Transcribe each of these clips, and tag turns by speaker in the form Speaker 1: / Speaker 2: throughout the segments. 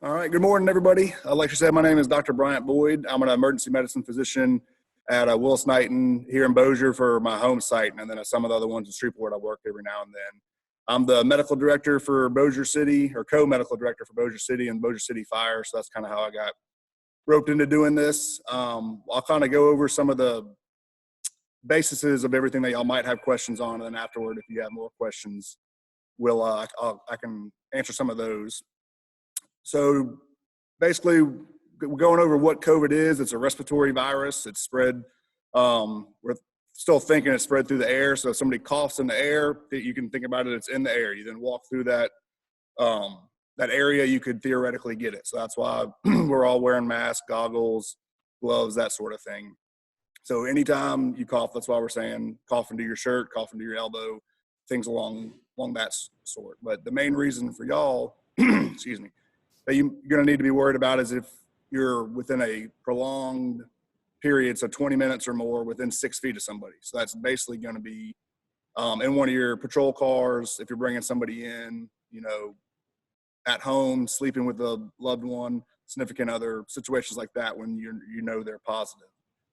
Speaker 1: All right. Good morning, everybody. Like you said, my name is Dr. Bryant Boyd. I'm an emergency medicine physician at Willis Knighton here in Bossier for my home site, and then some of the other ones in Shreveport I work every now and then. I'm the medical director for Bossier City, or co-medical director for Bossier City and Bossier City Fire, so that's kind of how I got roped into doing this. I'll kind of go over some of the bases of everything that y'all might have questions on, and then afterward, if you have more questions, I can answer some of those. So basically, we're going over what COVID is. It's a respiratory virus. It's spread. We're still thinking it's spread through the air. So if somebody coughs in the air, you can think about it. It's in the air. You then walk through that area, you could theoretically get it. So that's why we're all wearing masks, goggles, gloves, that sort of thing. So anytime you cough, that's why we're saying cough into your shirt, cough into your elbow, things along that sort. But the main reason for y'all, excuse me, that you're going to need to be worried about is if you're within a prolonged period, so 20 minutes or more, within 6 feet of somebody. So that's basically going to be in one of your patrol cars, if you're bringing somebody in, at home, sleeping with a loved one, significant other, situations like that when you know they're positive.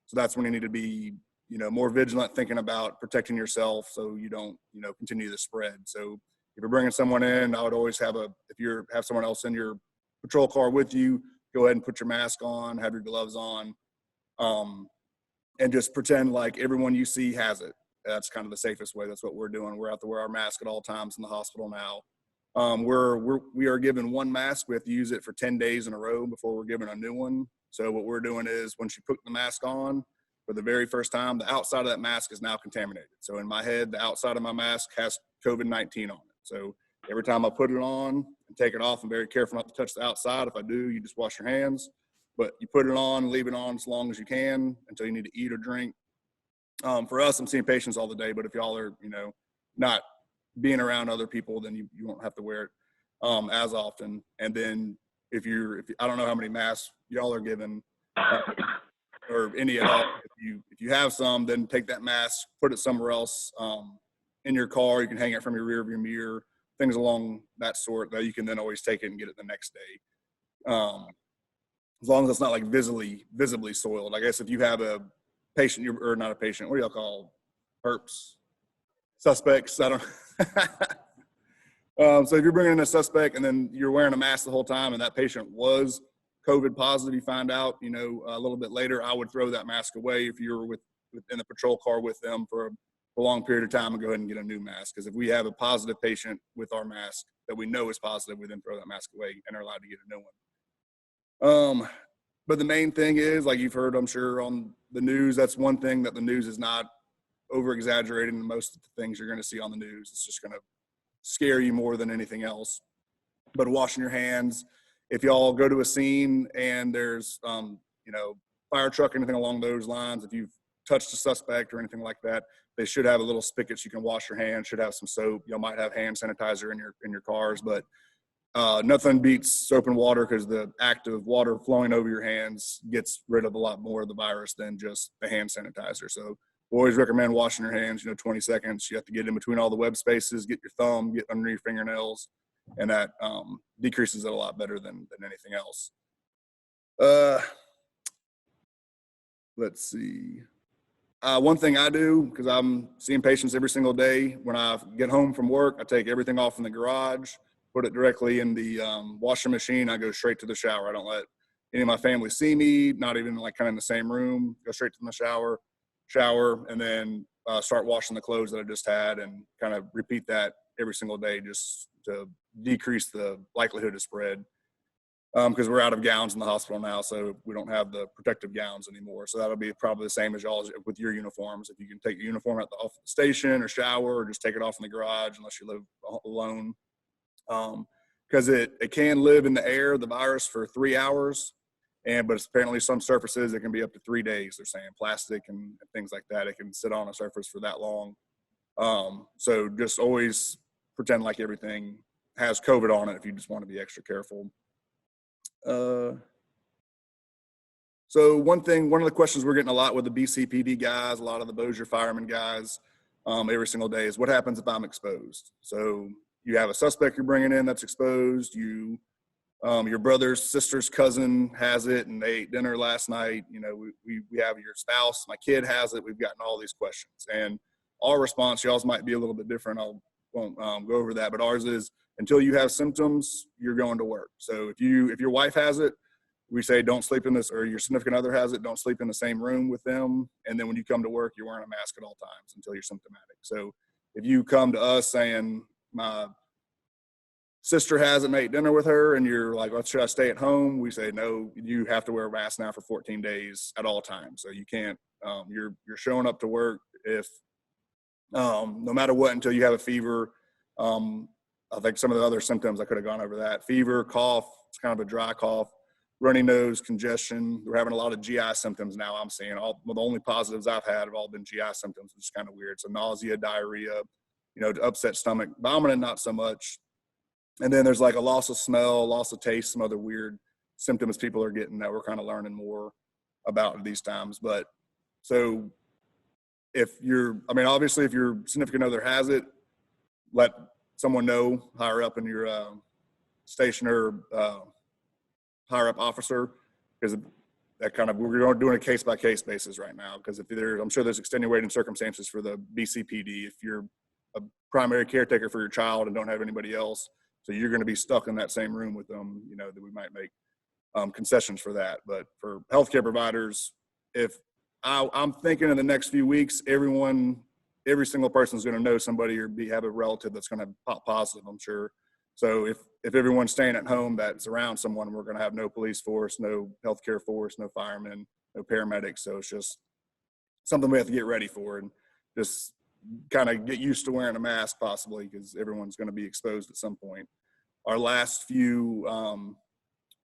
Speaker 1: So that's when you need to be, more vigilant, thinking about protecting yourself so you don't, continue the spread. So if you're bringing someone in, I would always have have someone else in your patrol car with you, go ahead and put your mask on, have your gloves on, and just pretend like everyone you see has it. That's kind of the safest way. That's what we're doing. We're out to wear our mask at all times in the hospital now. We are given one mask. We have to use it for 10 days in a row before we're given a new one. So what we're doing is once you put the mask on for the very first time, the outside of that mask is now contaminated. So in my head, the outside of my mask has COVID-19 on it. So every time I put it on and take it off, I'm very careful not to touch the outside. If I do, you just wash your hands. But you put it on, leave it on as long as you can until you need to eat or drink. For us, I'm seeing patients all the day, but if y'all are, not being around other people, then you won't have to wear it as often. And then if I don't know how many masks y'all are given or any at all. If you have some, then take that mask, put it somewhere else in your car. You can hang it from your rear view mirror, things along that sort that you can then always take it and get it the next day. As long as it's not like visibly soiled. I guess if you have a patient, or not a patient, what do y'all call perps? Suspects, I don't so if you're bringing in a suspect and then you're wearing a mask the whole time and that patient was COVID positive, you find out, a little bit later, I would throw that mask away if you were in the patrol car with them for a long period of time and go ahead and get a new mask. Because if we have a positive patient with our mask that we know is positive, we then throw that mask away and are allowed to get a new one. But the main thing is, like you've heard, I'm sure, on the news, that's one thing that the news is not over-exaggerating. Most of the things you're going to see on the news, it's just going to scare you more than anything else. But washing your hands, if y'all go to a scene and there's, fire truck, anything along those lines, if you've touched a suspect or anything like that, they should have a little spigot so you can wash your hands, should have some soap. Y'all might have hand sanitizer in your cars, but nothing beats soap and water because the act of water flowing over your hands gets rid of a lot more of the virus than just the hand sanitizer. So we always recommend washing your hands, 20 seconds. You have to get in between all the web spaces, get your thumb, get under your fingernails, and that decreases it a lot better than anything else. Let's see. One thing I do, because I'm seeing patients every single day, when I get home from work, I take everything off in the garage, put it directly in the washing machine. I go straight to the shower. I don't let any of my family see me, not even like kind of in the same room. Go straight to the shower, and then start washing the clothes that I just had, and kind of repeat that every single day just to decrease the likelihood of spread. Because we're out of gowns in the hospital now, so we don't have the protective gowns anymore. So that'll be probably the same as y'all with your uniforms. If you can take your uniform off the station or shower, or just take it off in the garage unless you live alone. Because it can live in the air, the virus, for 3 hours, but apparently some surfaces it can be up to 3 days. They're saying plastic and things like that. It can sit on a surface for that long. So just always pretend like everything has COVID on it if you just want to be extra careful. So one of the questions we're getting a lot with the BCPD guys, a lot of the Bossier firemen guys, every single day is, what happens if I'm exposed? So you have a suspect you're bringing in that's exposed. You your brother's sister's cousin has it and they ate dinner last night. You know, we have your spouse, my kid has it. We've gotten all these questions, and our response, y'all's might be a little bit different. I won't go over that, but ours is until you have symptoms, you're going to work. So if your wife has it, we say don't sleep in this, or your significant other has it, don't sleep in the same room with them. And then when you come to work, you're wearing a mask at all times until you're symptomatic. So if you come to us saying my sister has it and ate dinner with her and you're like, well, should I stay at home? We say, no, you have to wear a mask now for 14 days at all times. So you can't, you're showing up to work if, no matter what, until you have a fever. I think some of the other symptoms, I could have gone over that. Fever, cough, it's kind of a dry cough, runny nose, congestion. We're having a lot of GI symptoms now. I'm seeing the only positives I've had have all been GI symptoms, which is kind of weird. So nausea, diarrhea, you know, upset stomach, vomiting, not so much. And then there's like a loss of smell, loss of taste, some other weird symptoms people are getting that we're kind of learning more about at these times. But so obviously if your significant other has it, let someone know higher up in your station or higher up officer, because that kind of, we're doing a case by case basis right now. Because I'm sure there's extenuating circumstances for the BCPD if you're a primary caretaker for your child and don't have anybody else. So you're going to be stuck in that same room with them, you know, that we might make concessions for that. But for healthcare providers, I'm thinking in the next few weeks, every single person is going to know somebody or have a relative that's going to pop positive, I'm sure. So if everyone's staying at home that's around someone, we're going to have no police force, no healthcare force, no firemen, no paramedics. So it's just something we have to get ready for and just kind of get used to wearing a mask possibly, because everyone's going to be exposed at some point. Our last few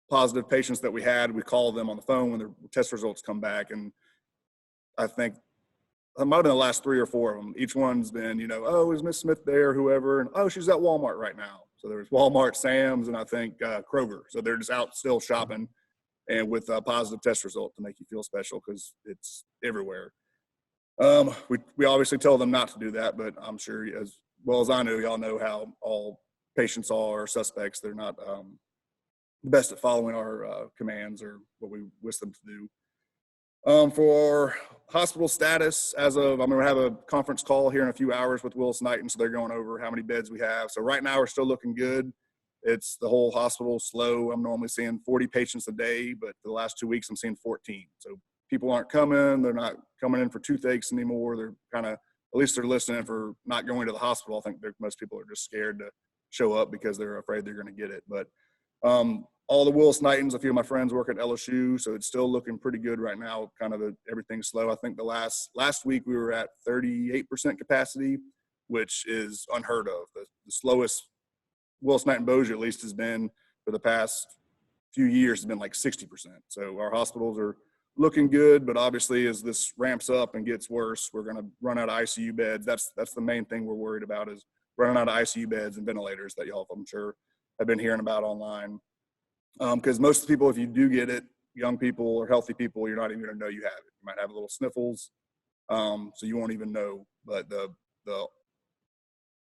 Speaker 1: positive patients that we had, we called them on the phone when their test results come back. And I think it might have been the last 3 or 4 of them. Each one's been, you know, oh, is Miss Smith there, whoever? And, oh, she's at Walmart right now. So there's Walmart, Sam's, and I think Kroger. So they're just out still shopping and with a positive test result to make you feel special, because it's everywhere. We obviously tell them not to do that, but I'm sure as well as I know, y'all know how all patients are suspects. They're not the best at following our commands or what we wish them to do. For hospital status, I'm going to have a conference call here in a few hours with Willis-Knighton, so they're going over how many beds we have. So right now we're still looking good. It's the whole hospital slow. I'm normally seeing 40 patients a day, but the last 2 weeks I'm seeing 14. So people aren't coming. They're not coming in for toothaches anymore. They're kind of, at least they're listening for not going to the hospital. I think most people are just scared to show up because they're afraid they're going to get it. But all the Willis-Knightons, a few of my friends work at LSU, so it's still looking pretty good right now. Kind of everything's slow. I think the last week we were at 38% capacity, which is unheard of. The slowest Willis-Knighton Bossier at least has been for the past few years has been like 60%. So our hospitals are looking good, but obviously as this ramps up and gets worse, we're going to run out of ICU beds. That's the main thing we're worried about, is running out of ICU beds and ventilators that y'all, I'm sure, have been hearing about online. Because most of the people, if you do get it, young people or healthy people, you're not even going to know you have it. You might have a little sniffles, so you won't even know. But the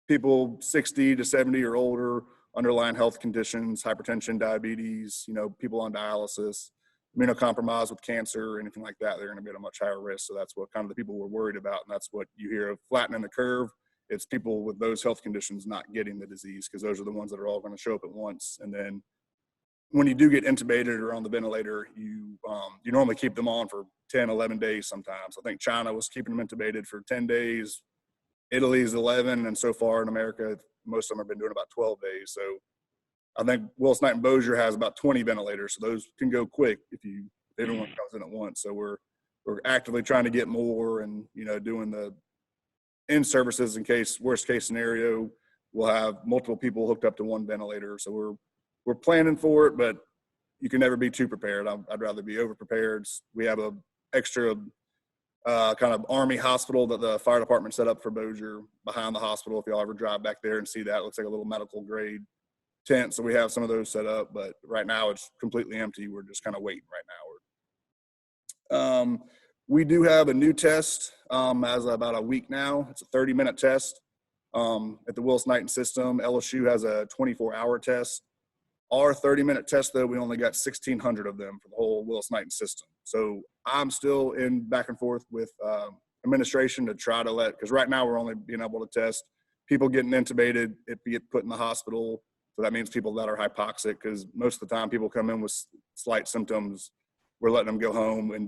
Speaker 1: people 60 to 70 or older, underlying health conditions, hypertension, diabetes, you know, people on dialysis, immunocompromised with cancer, anything like that, they're going to be at a much higher risk. So that's what kind of the people we're worried about, and that's what you hear of flattening the curve. It's people with those health conditions not getting the disease, because those are the ones that are all going to show up at once. And then when you do get intubated or on the ventilator, you normally keep them on for 10, 11 days sometimes. I think China was keeping them intubated for 10 days. Italy's 11, and so far in America, most of them have been doing about 12 days. So I think Willis-Knighton Bossier has about 20 ventilators, so those can go quick if everyone comes in at once. So we're actively trying to get more, and, you know, doing the in-services in case, worst case scenario, we'll have multiple people hooked up to one ventilator. So we're planning for it, but you can never be too prepared. I'd rather be over-prepared. We have a extra kind of Army hospital that the fire department set up for Bossier behind the hospital. If y'all ever drive back there and see that, it looks like a little medical grade tent. So we have some of those set up, but right now it's completely empty. We're just kind of waiting right now. We do have a new test as of about a week now. It's a 30-minute test at the Willis-Knighton system. LSU has a 24-hour test. Our 30-minute test, though, we only got 1,600 of them for the whole Willis-Knighton system. So I'm still in back and forth with administration to try to because right now we're only being able to test people getting intubated, it get put in the hospital. So that means people that are hypoxic, because most of the time people come in with slight symptoms. We're letting them go home and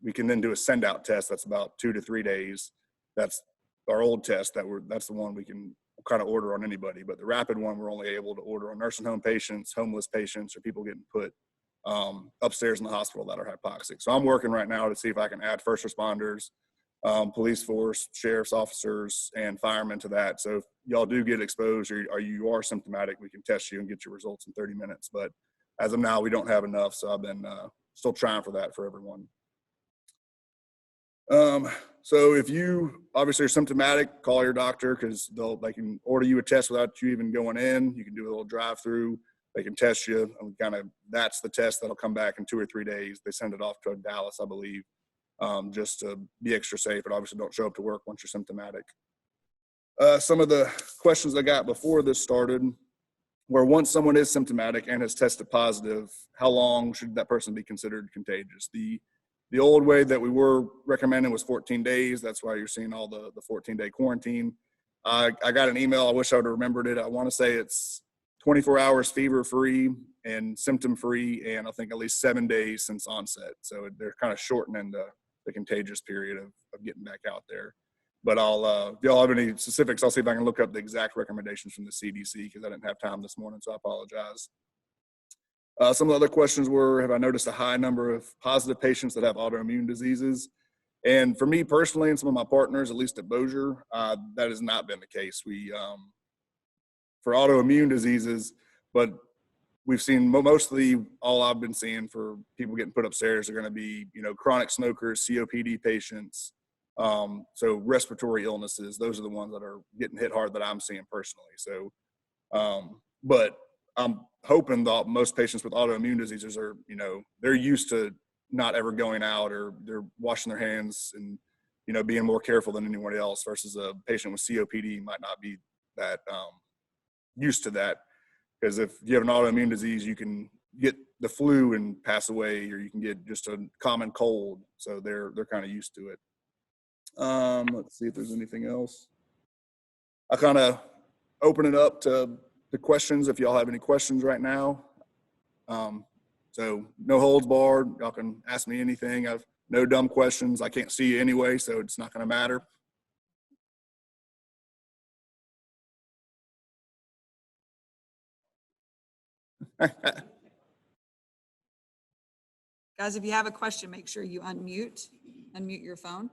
Speaker 1: we can then do a send out test. That's about 2 to 3 days. That's our old test that's the one we can kind of order on anybody. But the rapid one, we're only able to order on nursing home patients, homeless patients, or people getting put upstairs in the hospital that are hypoxic. So I'm working right now to see if I can add first responders, police force, sheriff's officers, and firemen to that. So if y'all do get exposed or you are symptomatic, we can test you and get your results in 30 minutes. But as of now, we don't have enough. So I've been still trying for that for everyone. So if you obviously are symptomatic, call your doctor, because they can order you a test without you even going in. You can do a little drive through. They can test you, and that's the test that'll come back in 2 or 3 days. They send it off to Dallas, I believe, just to be extra safe. But obviously don't show up to work once you're symptomatic. Some of the questions I got before this started were, once someone is symptomatic and has tested positive, how long should that person be considered contagious? The old way that we were recommending was 14 days. That's why you're seeing all the 14-day quarantine. I got an email. I wish I would have remembered it. I want to say it's 24 hours fever-free and symptom-free, and I think at least 7 days since onset. So they're kind of shortening the contagious period of getting back out there. But if y'all have any specifics, I'll see if I can look up the exact recommendations from the CDC, because I didn't have time this morning, so I apologize. Some of the other questions were, have I noticed a high number of positive patients that have autoimmune diseases? And for me personally, and some of my partners, at least at Bossier, that has not been the case. For autoimmune diseases, but we've seen mostly all I've been seeing for people getting put upstairs are going to be, chronic smokers, COPD patients, so respiratory illnesses. Those are the ones that are getting hit hard that I'm seeing personally. So, but I'm hoping that most patients with autoimmune diseases are, they're used to not ever going out, or they're washing their hands and, being more careful than anyone else, versus a patient with COPD might not be that used to that. Because if you have an autoimmune disease, you can get the flu and pass away, or you can get just a common cold. So they're kind of used to it. Let's see if there's anything else. I kind of open it up to the questions if y'all have any questions right now. So no holds barred. Y'all can ask me anything. I've no dumb questions. I can't see you anyway, so it's not going to matter.
Speaker 2: Guys, if you have a question, make sure you unmute your phone.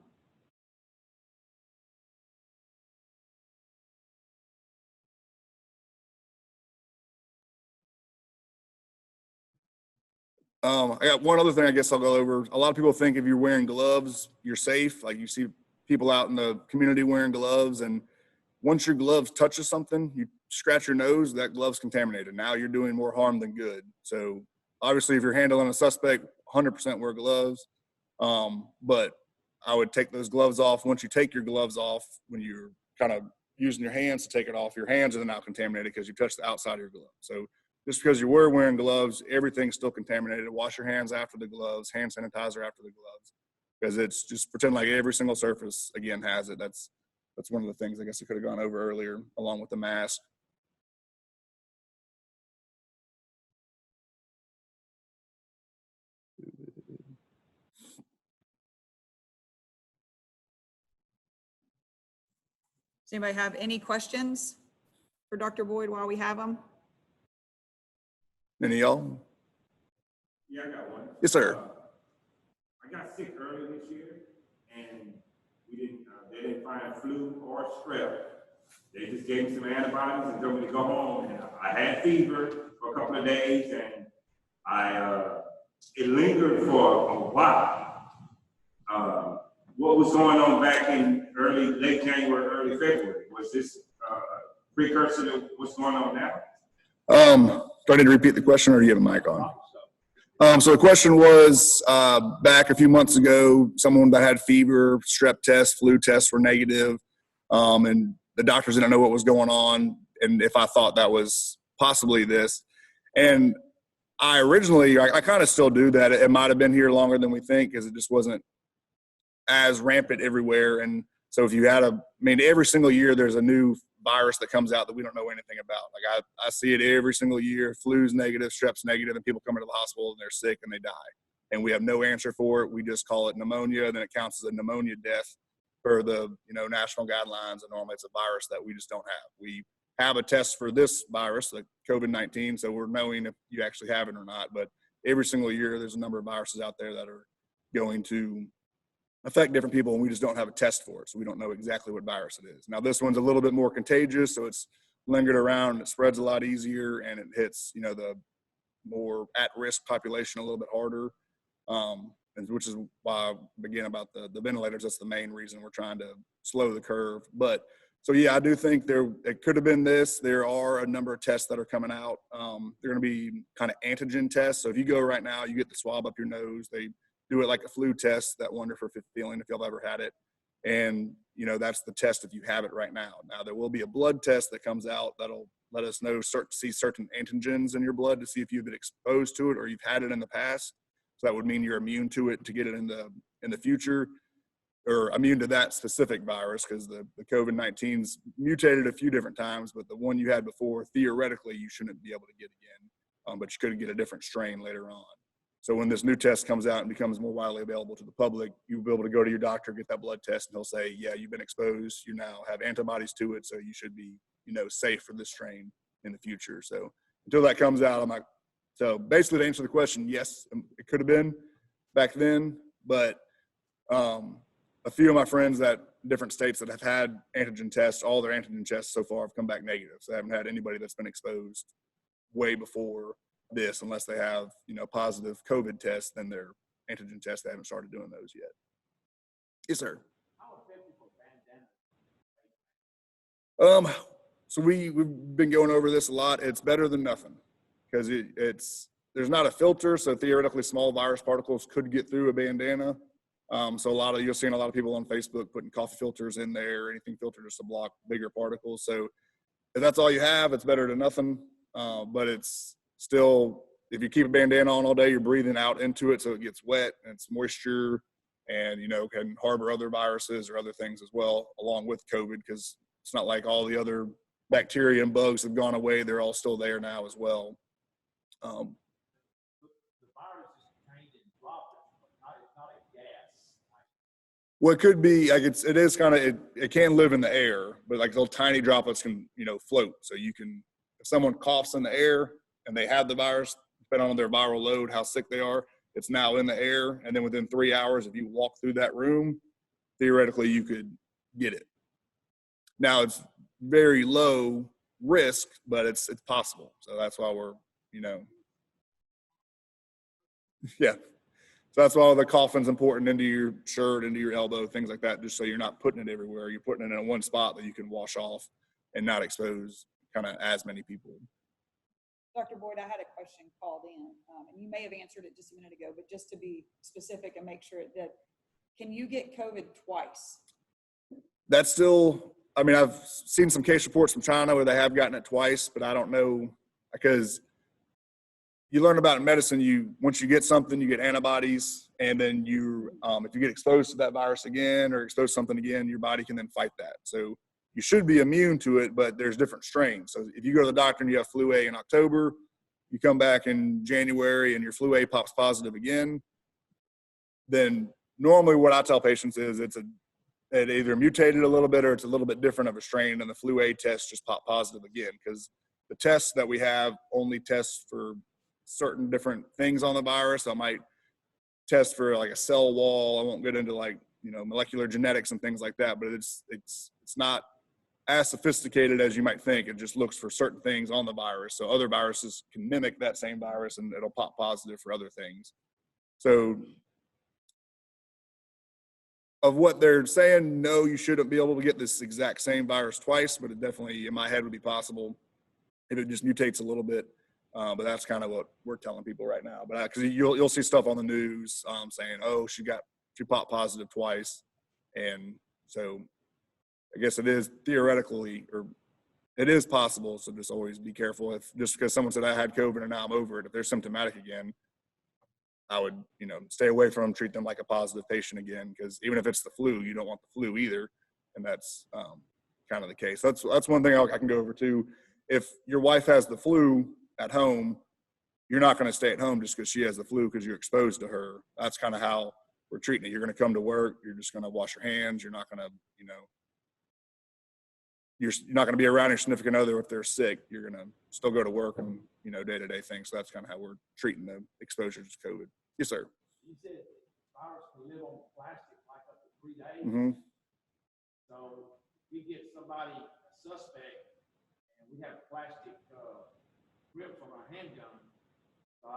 Speaker 1: I got one other thing I guess I'll go over. A lot of people think if you're wearing gloves, you're safe. Like, you see people out in the community wearing gloves, and once your gloves touches something, you scratch your nose, that glove's contaminated. Now you're doing more harm than good. So obviously, if you're handling a suspect, 100% wear gloves. But I would take those gloves off. Once you take your gloves off, when you're kind of using your hands to take it off, your hands are now contaminated because you touched the outside of your glove. So just because you were wearing gloves, everything's still contaminated. Wash your hands after the gloves, hand sanitizer after the gloves, because it's just pretend like every single surface, again, has it. That's one of the things I guess I could have gone over earlier, along with the mask.
Speaker 2: Does anybody have any questions for Dr. Boyd while we have him?
Speaker 1: Any of y'all?
Speaker 3: Yeah, I got one.
Speaker 1: Yes, sir.
Speaker 3: I got sick early this year, and they didn't find flu or strep. They just gave me some antibiotics and told me to go home. And I had fever for a couple of days, and it lingered for a while. What was going on back in late January, early February? Was this precursor to what's going on now?
Speaker 1: Do I need to repeat the question, or do you have a mic on? So the question was, back a few months ago, someone that had fever, strep tests, flu tests were negative, and the doctors didn't know what was going on, and if I thought that was possibly this. And I originally, I kind of still do that. It might have been here longer than we think because it just wasn't as rampant everywhere. And so if you had every single year there's a new virus that comes out that we don't know anything about. Like I see it every single year. Flu's negative, strep's negative, and people come into the hospital and they're sick and they die. And we have no answer for it. We just call it pneumonia, and then it counts as a pneumonia death per the national guidelines. And normally it's a virus that we just don't have. We have a test for this virus, like COVID-19, so we're knowing if you actually have it or not. But every single year there's a number of viruses out there that are going to affect different people, and we just don't have a test for it, so we don't know exactly what virus it is. Now this one's a little bit more contagious, so it's lingered around, it spreads a lot easier, and it hits the more at-risk population a little bit harder, and which is why again about the ventilators, that's the main reason we're trying to slow the curve. But so yeah, I do think it could have been this. There are a number of tests that are coming out. They're going to be kind of antigen tests. So if you go right now, you get the swab up your nose. They do it like a flu test, that wonderful feeling if you've ever had it. And, that's the test if you have it right now. Now, there will be a blood test that comes out that'll let us know, see certain antigens in your blood to see if you've been exposed to it or you've had it in the past. So that would mean you're immune to it to get it in the future, or immune to that specific virus, because the COVID-19's mutated a few different times, but the one you had before, theoretically, you shouldn't be able to get again, but you could get a different strain later on. So when this new test comes out and becomes more widely available to the public, you'll be able to go to your doctor, get that blood test, and he'll say, yeah, you've been exposed. You now have antibodies to it, so you should be, safe for this strain in the future. So until that comes out, so basically to answer the question, yes, it could have been back then, but a few of my friends at different states that have had antigen tests, all their antigen tests so far have come back negative. So I haven't had anybody that's been exposed way before this, unless they have, positive COVID tests, then their antigen tests, they haven't started doing those yet. Yes, sir.
Speaker 3: How effective are Bandana?
Speaker 1: So we've been going over this a lot. It's better than nothing because there's not a filter. So theoretically small virus particles could get through a bandana. So you're seeing a lot of people on Facebook putting coffee filters in there, anything filtered just to block bigger particles. So if that's all you have, it's better than nothing. But it's still, if you keep a bandana on all day, you're breathing out into it, so it gets wet and it's moisture, and can harbor other viruses or other things as well, along with COVID, because it's not like all the other bacteria and bugs have gone away; they're all still there now as well.
Speaker 3: The virus is contained in droplets, but it's not a gas.
Speaker 1: Well, it could be like it is kind of it can live in the air, but like little tiny droplets can float. So you can, if someone coughs in the air and they have the virus, depending on their viral load, how sick they are, it's now in the air. And then within 3 hours, if you walk through that room, theoretically you could get it. Now it's very low risk, but it's possible. So that's why we're, yeah. So that's why the coughing's important, into your shirt, into your elbow, things like that, just so you're not putting it everywhere. You're putting it in one spot that you can wash off and not expose kind of as many people.
Speaker 2: Dr. Boyd, I had a question called in, and you may have answered it just a minute ago, but just to be specific and make sure that, can you get COVID twice?
Speaker 1: That's still, I've seen some case reports from China where they have gotten it twice, but I don't know, because you learn about in medicine, once you get something, you get antibodies, and then if you get exposed to that virus again or exposed to something again, your body can then fight that. So you should be immune to it, but there's different strains. So if you go to the doctor and you have flu A in October, you come back in January and your flu A pops positive again, then normally what I tell patients is it either mutated a little bit or it's a little bit different of a strain, and the flu A test just popped positive again, because the tests that we have only test for certain different things on the virus. I might test for like a cell wall. I won't get into molecular genetics and things like that, but it's not as sophisticated as you might think. It just looks for certain things on the virus. So other viruses can mimic that same virus and it'll pop positive for other things. So of what they're saying, no, you shouldn't be able to get this exact same virus twice, but it definitely, in my head, would be possible if it just mutates a little bit. But that's kind of what we're telling people right now. But because you'll see stuff on the news saying, oh, she popped positive twice. And so I guess it is theoretically, or it is possible. So just always be careful. If just because someone said I had COVID and now I'm over it, if they're symptomatic again, I would, stay away from them, treat them like a positive patient again, because even if it's the flu, you don't want the flu either. And that's kind of the case. That's one thing I can go over too. If your wife has the flu at home, you're not going to stay at home just because she has the flu because you're exposed to her. That's kind of how we're treating it. You're going to come to work. You're just going to wash your hands. You're not going to, you're not going to be around your significant other if they're sick. You're going to still go to work and, day-to-day things. So that's kind of how we're treating the exposure to COVID. Yes, sir.
Speaker 4: You said virus can live on plastic like up to 3 days.
Speaker 1: Mm-hmm.
Speaker 4: So we get somebody, a suspect, and we have plastic grips on our handgun. So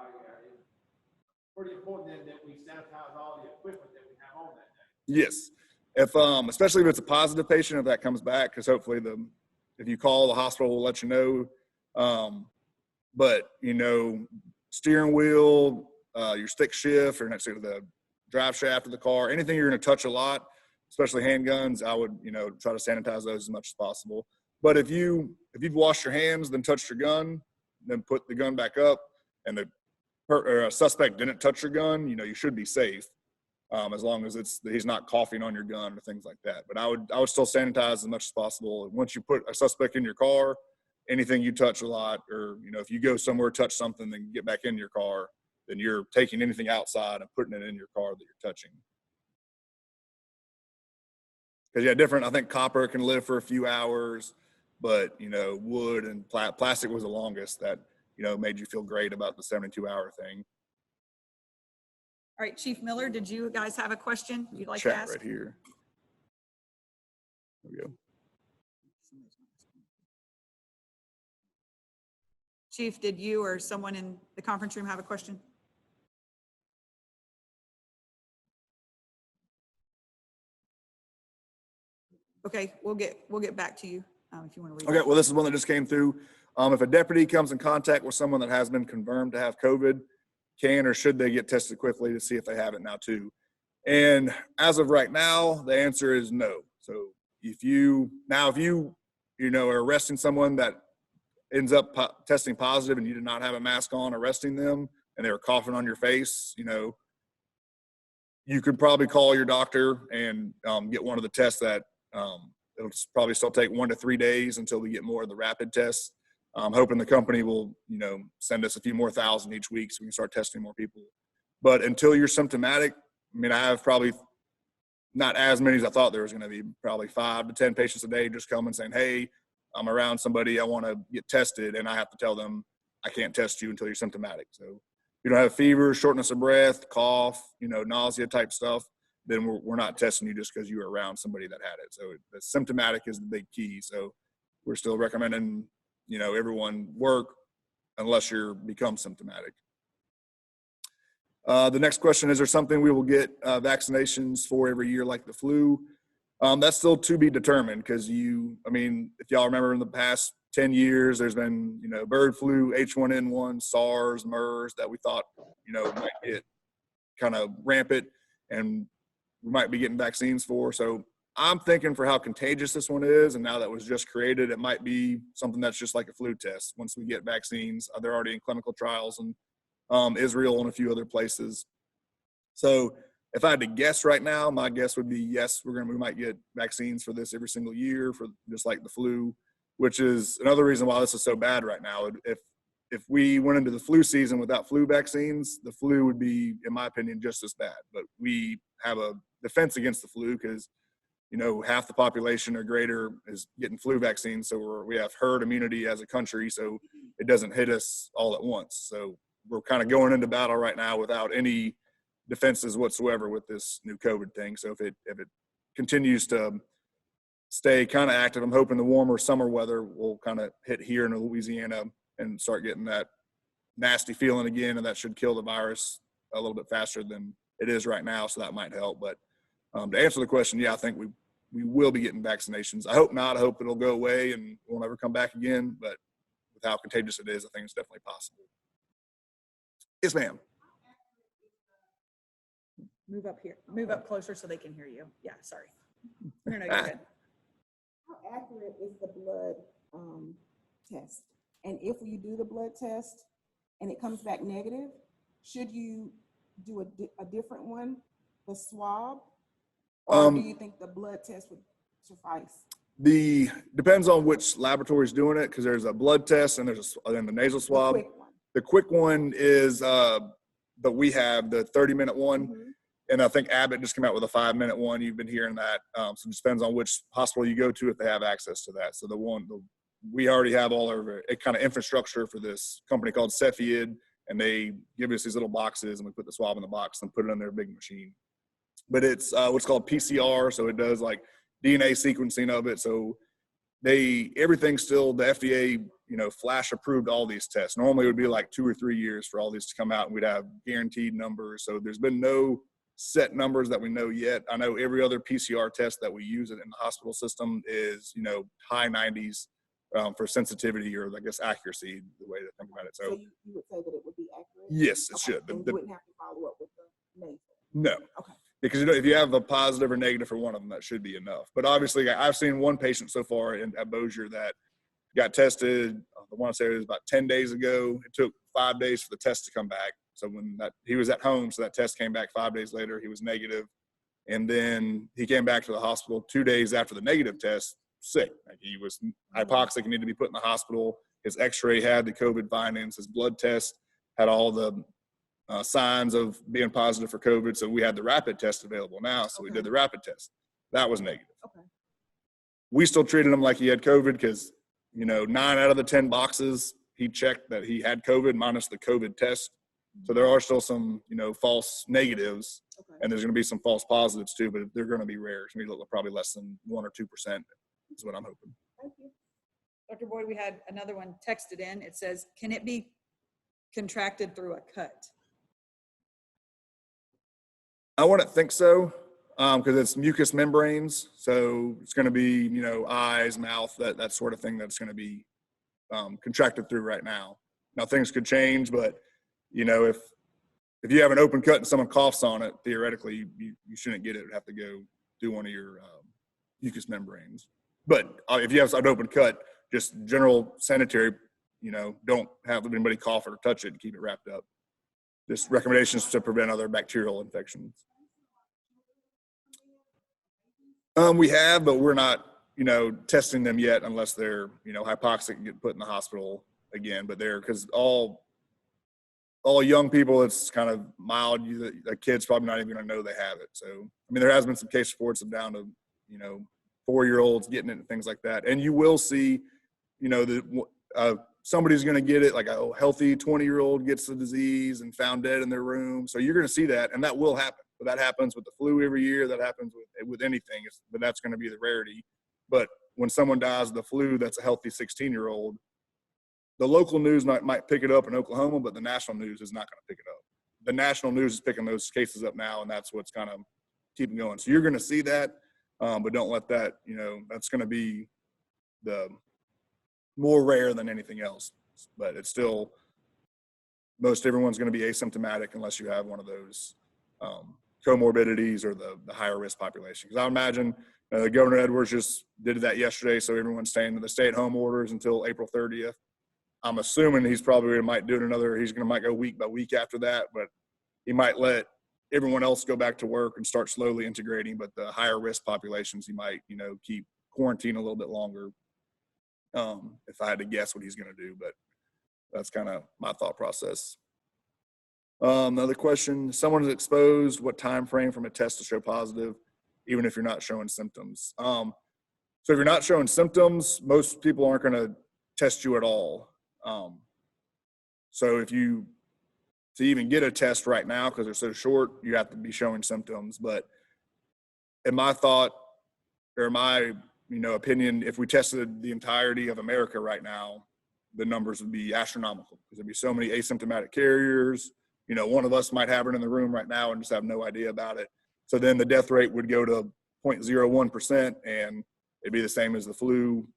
Speaker 4: it's pretty important then that we sanitize all the equipment that we have on that day.
Speaker 1: Yes. If especially if it's a positive patient, if that comes back, because hopefully if you call, the hospital will let you know. But steering wheel, your stick shift, or next to the drive shaft of the car, anything you're going to touch a lot, especially handguns, I would try to sanitize those as much as possible. But if you've washed your hands, then touched your gun, then put the gun back up, and the suspect didn't touch your gun, you should be safe. As long as he's not coughing on your gun or things like that. But I would still sanitize as much as possible. Once you put a suspect in your car, anything you touch a lot, or if you go somewhere, touch something, then get back in your car, then you're taking anything outside and putting it in your car that you're touching. Because I think copper can live for a few hours, but wood and plastic was the longest that made you feel great about the 72-hour thing.
Speaker 2: All right, Chief Miller, did you guys have a question you'd like to
Speaker 1: Chat
Speaker 2: ask?
Speaker 1: right here. There we go.
Speaker 2: Chief, did you or someone in the conference room have a question? Okay, we'll get back to you if you want to read.
Speaker 1: Okay, well, this is one that just came through. If a deputy comes in contact with someone that has been confirmed to have COVID, can or should they get tested quickly to see if they have it now too? And as of right now, the answer is no. So if you are arresting someone that ends up testing positive and you did not have a mask on arresting them and they were coughing on your face, you could probably call your doctor and get one of the tests that it'll probably still take 1 to 3 days until we get more of the rapid tests. I'm hoping the company will, send us a few more thousand each week so we can start testing more people. But until you're symptomatic, I have probably not as many as I thought there was going to be, probably 5 to 10 patients a day just coming saying, hey, I'm around somebody, I want to get tested, and I have to tell them I can't test you until you're symptomatic. So if you don't have fever, shortness of breath, cough, nausea type stuff, then we're not testing you just because you were around somebody that had it. So the symptomatic is the big key. So we're still recommending, everyone work unless you become symptomatic. The next question, is there something we will get vaccinations for every year like the flu? That's still to be determined because if y'all remember in the past 10 years, there's been, bird flu, H1N1, SARS, MERS that we thought, might get kind of rampant and we might be getting vaccines for. So I'm thinking for how contagious this one is, and now that was just created, it might be something that's just like a flu test. Once we get vaccines, they're already in clinical trials in Israel and a few other places. So if I had to guess right now, my guess would be yes, we might get vaccines for this every single year, for just like the flu, which is another reason why this is so bad right now. If we went into the flu season without flu vaccines, the flu would be, in my opinion, just as bad. But we have a defense against the flu because, half the population or greater is getting flu vaccines. So we have herd immunity as a country, so it doesn't hit us all at once. So we're kind of going into battle right now without any defenses whatsoever with this new COVID thing. So if it continues to stay kind of active, I'm hoping the warmer summer weather will kind of hit here in Louisiana and start getting that nasty feeling again, and that should kill the virus a little bit faster than it is right now. So that might help. But to answer the question, yeah, I think we will be getting vaccinations. I hope not. I hope it'll go away and won't ever come back again. But with how contagious it is, I think it's definitely possible. Yes, ma'am.
Speaker 2: Move up here. Move up closer so they can hear you. Yeah, sorry. No, you're good.
Speaker 5: How accurate is the blood test. And if you do the blood test and it comes back negative, should you do a different one, the swab? Or do you think the blood test would suffice?
Speaker 1: Depends on which laboratory is doing it, because there's a blood test and then the nasal swab.
Speaker 5: The quick one.
Speaker 1: The quick one is that we have the 30-minute one.
Speaker 5: Mhm.
Speaker 1: And I think Abbott just came out with a 5-minute one. You've been hearing that. So it depends on which hospital you go to if they have access to that. So we already have all our kind of infrastructure for this company called Cepheid, and they give us these little boxes, and we put the swab in the box and put it in their big machine. But it's what's called PCR, so it does like DNA sequencing of it. So everything's still, the FDA, flash approved all these tests. Normally it would be like 2 or 3 years for all these to come out, and we'd have guaranteed numbers. So there's been no set numbers that we know yet. I know every other PCR test that we use in the hospital system is, high 90s for sensitivity, or I guess accuracy, the way to think about it. So
Speaker 5: you would say that it would be accurate?
Speaker 1: yes, it
Speaker 5: Okay.
Speaker 1: should.
Speaker 5: And you wouldn't have to follow up with the nasal?
Speaker 1: No.
Speaker 5: Okay.
Speaker 1: Because if you have a positive or negative for one of them, that should be enough. But obviously, I've seen one patient so far at Bossier that got tested. I want to say it was about 10 days ago. It took 5 days for the test to come back. So he was at home, so that test came back 5 days later. He was negative, and then he came back to the hospital 2 days after the negative test, sick. Like, he was hypoxic and needed to be put in the hospital. His X-ray had the COVID findings. His blood test had all the signs of being positive for COVID. So we had the rapid test available now. So we did the rapid test. That was negative.
Speaker 5: Okay.
Speaker 1: We still treated him like he had COVID because, 9 out of the 10 boxes he checked that he had COVID minus the COVID test. So there are still some, false negatives,
Speaker 5: Okay.
Speaker 1: and there's going to be some false positives too, but they're going to be rare. It's going to be probably less than 1 or 2% is what I'm hoping.
Speaker 5: Thank you.
Speaker 2: Dr. Boyd, we had another one texted in. It says, can it be contracted through a cut?
Speaker 1: I wouldn't think so, because it's mucous membranes. So it's going to be, eyes, mouth, that sort of thing that's going to be contracted through right now. Now things could change, but if you have an open cut and someone coughs on it, theoretically you shouldn't get it. It would have to go through one of your mucous membranes. But if you have an open cut, just general sanitary, don't have anybody cough or touch it and keep it wrapped up. Just recommendations to prevent other bacterial infections. We have, but we're not, testing them yet unless they're, hypoxic and get put in the hospital again. But because all young people, it's kind of mild. The kid's probably not even going to know they have it. So, there has been some case reports of down to, 4-year-olds getting it and things like that. And you will see, somebody's going to get it, like a healthy 20-year-old gets the disease and found dead in their room. So you're going to see that, and that will happen. But that happens with the flu every year. That happens with anything. But that's going to be the rarity. But when someone dies of the flu, that's a healthy 16-year-old. The local news might pick it up in Oklahoma, but the national news is not going to pick it up. The national news is picking those cases up now, and that's what's kind of keeping going. So you're going to see that, but don't let that, that's going to be the more rare than anything else. But it's still, most everyone's going to be asymptomatic unless you have one of those comorbidities or the higher risk population. Because I imagine Governor Edwards just did that yesterday, so everyone's staying in the stay-at-home orders until April 30th. I'm assuming he's probably might do it might go week by week after that, but he might let everyone else go back to work and start slowly integrating. But the higher risk populations, he might, keep quarantine a little bit longer. If I had to guess what he's going to do, but that's kind of my thought process. Another question: someone is exposed, what time frame from a test to show positive, even if you're not showing symptoms? So if you're not showing symptoms, most people aren't going to test you at all. So to even get a test right now, because they're so short, you have to be showing symptoms. But in my thought, or my opinion, if we tested the entirety of America right now, the numbers would be astronomical, because there'd be so many asymptomatic carriers. One of us might have it in the room right now and just have no idea about it. So then the death rate would go to 0.01%, and it'd be the same as the flu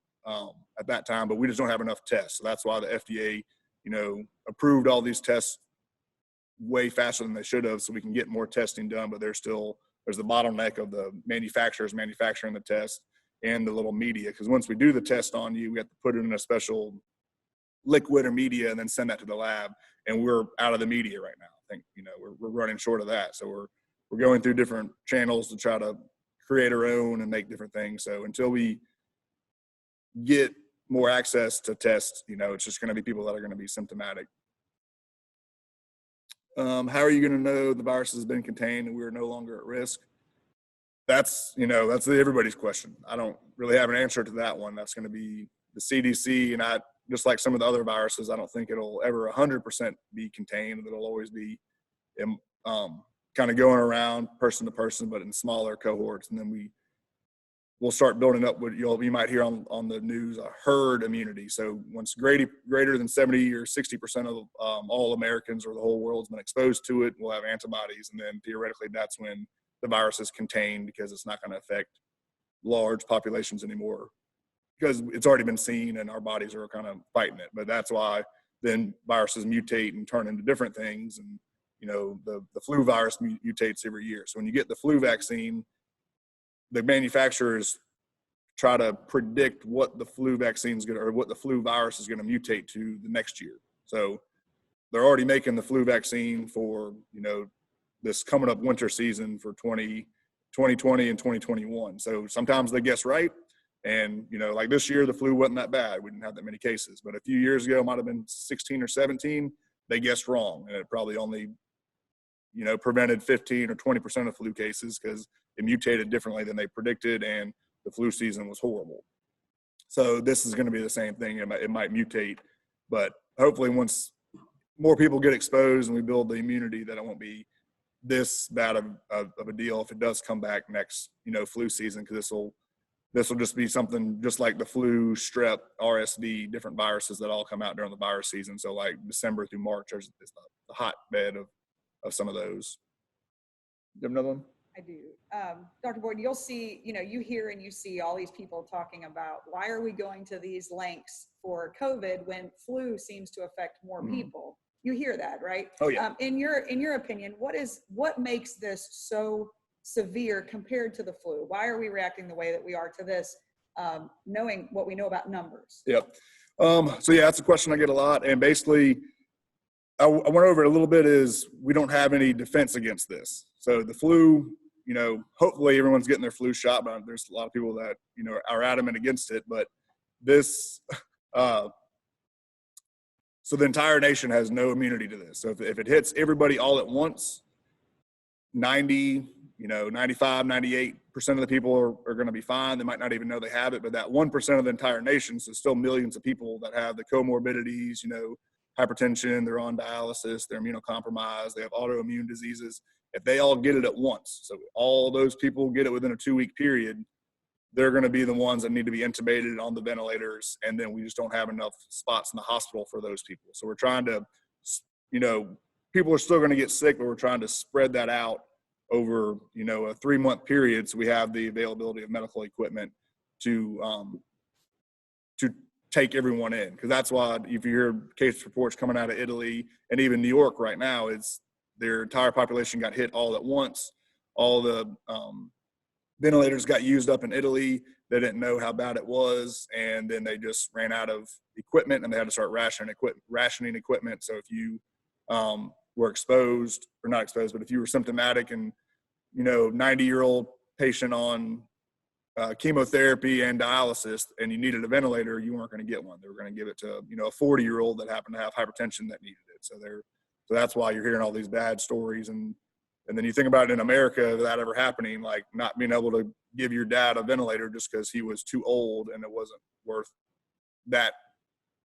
Speaker 1: at that time. But we just don't have enough tests. So that's why the FDA, approved all these tests way faster than they should have, so we can get more testing done. But there's the bottleneck of the manufacturers manufacturing the test. and the little media. Because once we do the test on you, we have to put it in a special liquid or media and then send that to the lab. And we're out of the media right now. I think, we're running short of that. So we're going through different channels to try to create our own and make different things. So until we get more access to tests, it's just going to be people that are going to be symptomatic. How are you going to know the virus has been contained and we're no longer at risk? That's everybody's question. I don't really have an answer to that one. That's going to be the CDC, and just like some of the other viruses, I don't think it'll ever 100% be contained. It'll always be kind of going around person to person, but in smaller cohorts. And then we'll start building up what you might hear on the news, a herd immunity. So once greater than 70 or 60% of all Americans or the whole world's been exposed to it, we'll have antibodies. And then theoretically, that's when the virus is contained, because it's not going to affect large populations anymore, because it's already been seen and our bodies are kind of fighting it. But that's why then viruses mutate and turn into different things. And, the flu virus mutates every year. So when you get the flu vaccine, the manufacturers try to predict what the flu vaccine is going to, or what the flu virus is going to mutate to the next year. So they're already making the flu vaccine for, this coming up winter season for 2020 and 2021. So sometimes they guess right. And, like this year, the flu wasn't that bad. We didn't have that many cases. But a few years ago, it might have been 16 or 17. They guessed wrong. And it probably only, prevented 15 or 20% of flu cases, because it mutated differently than they predicted. And the flu season was horrible. So this is going to be the same thing. It might mutate. But hopefully once more people get exposed and we build the immunity, that it won't be this bad of a deal if it does come back next, flu season, because this will just be something just like the flu, strep, RSV, different viruses that all come out during the virus season. So like December through March is the hotbed of some of those. You have another one?
Speaker 2: I do. Dr. Boyd, you'll see, you hear and you see all these people talking about, why are we going to these lengths for COVID when flu seems to affect more people? You hear that, right?
Speaker 1: Oh yeah.
Speaker 2: In your opinion, what makes this so severe compared to the flu? Why are we reacting the way that we are to this, knowing what we know about numbers?
Speaker 1: Yep. So yeah, that's a question I get a lot. And basically, I went over it a little bit, is we don't have any defense against this. So the flu, hopefully everyone's getting their flu shot, but there's a lot of people that, are adamant against it. But this, so the entire nation has no immunity to this. So if it hits everybody all at once, 95, 98% of the people are going to be fine. They might not even know they have it, but that 1% of the entire nation, so still millions of people that have the comorbidities, hypertension, they're on dialysis, they're immunocompromised, they have autoimmune diseases. If they all get it at once, so all those people get it within a 2-week period, they're going to be the ones that need to be intubated on the ventilators. And then we just don't have enough spots in the hospital for those people. So we're trying to, people are still going to get sick, but we're trying to spread that out over, a 3-month period. So we have the availability of medical equipment to take everyone in. Because that's why if you hear case reports coming out of Italy and even New York right now, it's their entire population got hit all at once. All the ventilators got used up in Italy. They didn't know how bad it was, and then they just ran out of equipment, and they had to start rationing equipment. So if you were exposed, or not exposed, but if you were symptomatic and 90-year-old patient on chemotherapy and dialysis, and you needed a ventilator, you weren't going to get one. They were going to give it to a 40-year-old that happened to have hypertension that needed it. So that's why you're hearing all these bad stories. And then you think about it in America, that ever happening, like not being able to give your dad a ventilator just because he was too old and it wasn't worth that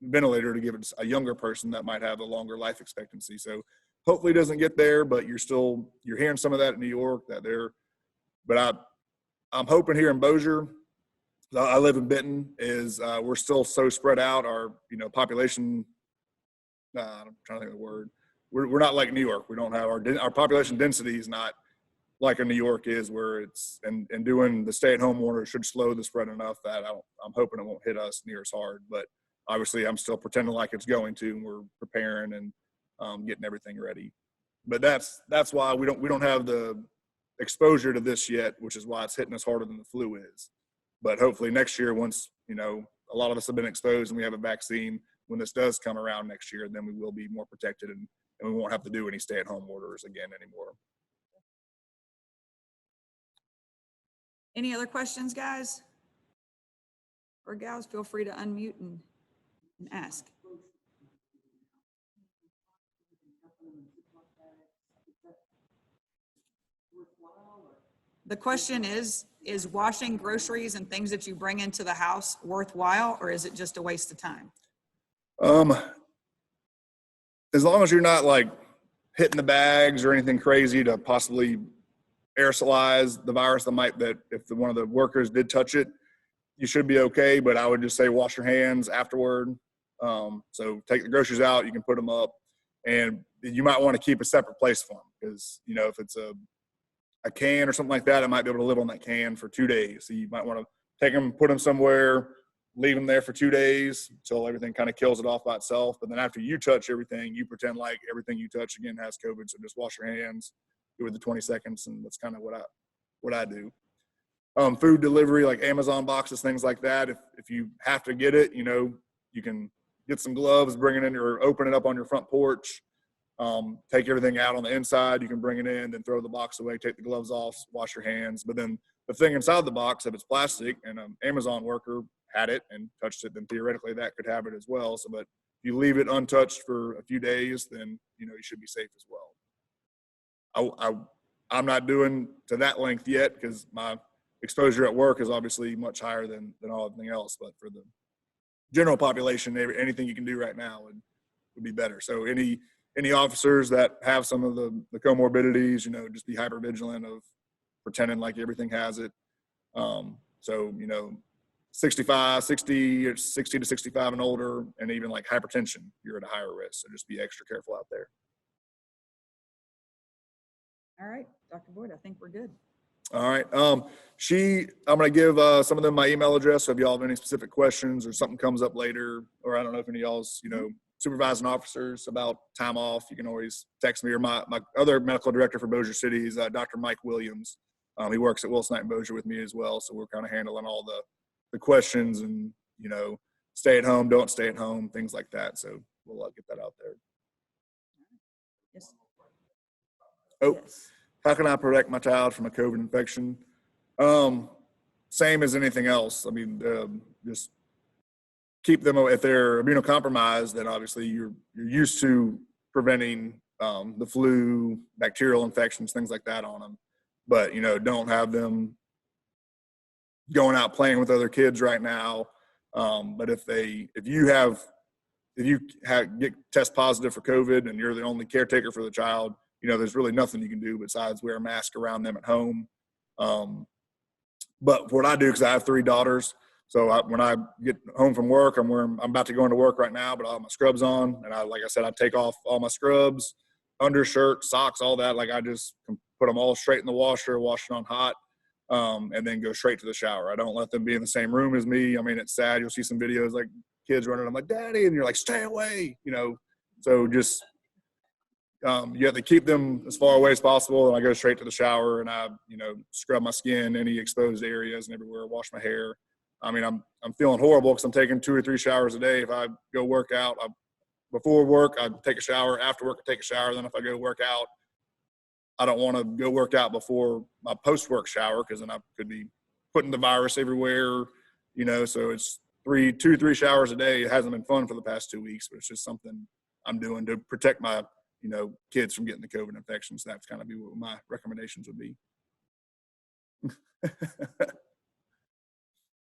Speaker 1: ventilator to give it to a younger person that might have a longer life expectancy. So hopefully it doesn't get there, but you're hearing some of that in New York but I'm hoping here in Bossier, I live in Benton, we're still so spread out. Our, population, I'm trying to think of the word. We're not like New York. We don't have our population density is not like a New York is, where it's, and doing the stay-at-home order should slow the spread enough that I'm hoping it won't hit us near as hard. But obviously I'm still pretending like it's going to, and we're preparing and getting everything ready. But that's why we don't have the exposure to this yet, which is why it's hitting us harder than the flu is. But hopefully next year, once, you know, a lot of us have been exposed and we have a vaccine, when this does come around next year, then we will be more protected, and we won't have to do any stay-at-home orders again anymore.
Speaker 2: Any other questions, guys? Or gals, feel free to unmute and ask. The question is washing groceries and things that you bring into the house worthwhile, or is it just a waste of time?
Speaker 1: As long as you're not like hitting the bags or anything crazy to possibly aerosolize the virus that if one of the workers did touch it, you should be okay. But I would just say wash your hands afterward. So take the groceries out, you can put them up, and you might want to keep a separate place for them, because, you know, if it's a can or something like that, it might be able to live on that can for 2 days. So you might want to take them, put them somewhere, leave them there for 2 days until everything kind of kills it off by itself. But then after you touch everything, you pretend like everything you touch again has COVID. So just wash your hands, do it the 20 seconds, and that's kind of what I do. Food delivery, like Amazon boxes, things like that. If you have to get it, you know, you can get some gloves, bring it in, or open it up on your front porch. Take everything out on the inside. You can bring it in, then throw the box away, take the gloves off, wash your hands. But then the thing inside the box, if it's plastic and an Amazon worker had it and touched it, then theoretically that could have it as well. So, but if you leave it untouched for a few days, then, you know, you should be safe as well. I'm not doing to that length yet, because my exposure at work is obviously much higher than all everything else. But for the general population, anything you can do right now would be better. So any officers that have some of the comorbidities, you know, just be hyper vigilant of pretending like everything has it. So, you know, 60 to 65 and older, and even like hypertension, you're at a higher risk. So just be extra careful out there.
Speaker 2: All right, Dr. Boyd, I think we're good.
Speaker 1: All right. I'm going to give some of them my email address. So if y'all have any specific questions or something comes up later, or I don't know if any of y'all's, you know, supervising officers about time off, you can always text me, or my other medical director for Bossier City is Dr. Mike Williams. He works at Wilson Knight and Bossier with me as well. So we're kind of handling all the questions and, you know, stay at home, don't stay at home, things like that. So we'll get that out there.
Speaker 2: Yes.
Speaker 1: Oh,
Speaker 2: Yes.
Speaker 1: How can I protect my child from a COVID infection? Same as anything else. I mean, just keep them, if they're immunocompromised, then obviously you're used to preventing the flu, bacterial infections, things like that on them. But, you know, don't have them going out playing with other kids right now. But if you get test positive for COVID and you're the only caretaker for the child, you know, there's really nothing you can do besides wear a mask around them at home. But what I do, because I have 3 daughters, so when I get home from work, I'm about to go into work right now, but I have my scrubs on, and like I said, I take off all my scrubs, undershirt, socks, all that. Like I just put them all straight in the washer, wash it on hot, and then go straight to the shower. I don't let them be in the same room as me. I mean, it's sad. You'll see some videos like kids running. I'm like, Daddy, and you're like, stay away, you know. So just you have to keep them as far away as possible. And I go straight to the shower, and I, you know, scrub my skin, any exposed areas and everywhere, wash my hair. I mean, I'm feeling horrible because I'm taking 2 or 3 showers a day. If I go work out, before work, I take a shower. After work, I take a shower. Then if I go work out, I don't want to go work out before my post-work shower, because then I could be putting the virus everywhere, you know. So it's 2 or 3 showers a day. It hasn't been fun for the past 2 weeks, but it's just something I'm doing to protect my, you know, kids from getting the COVID infections. That's kind of be what my recommendations would be.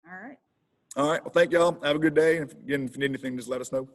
Speaker 2: All right.
Speaker 1: All right. Well, thank y'all. Have a good day. And if you need anything, just let us know.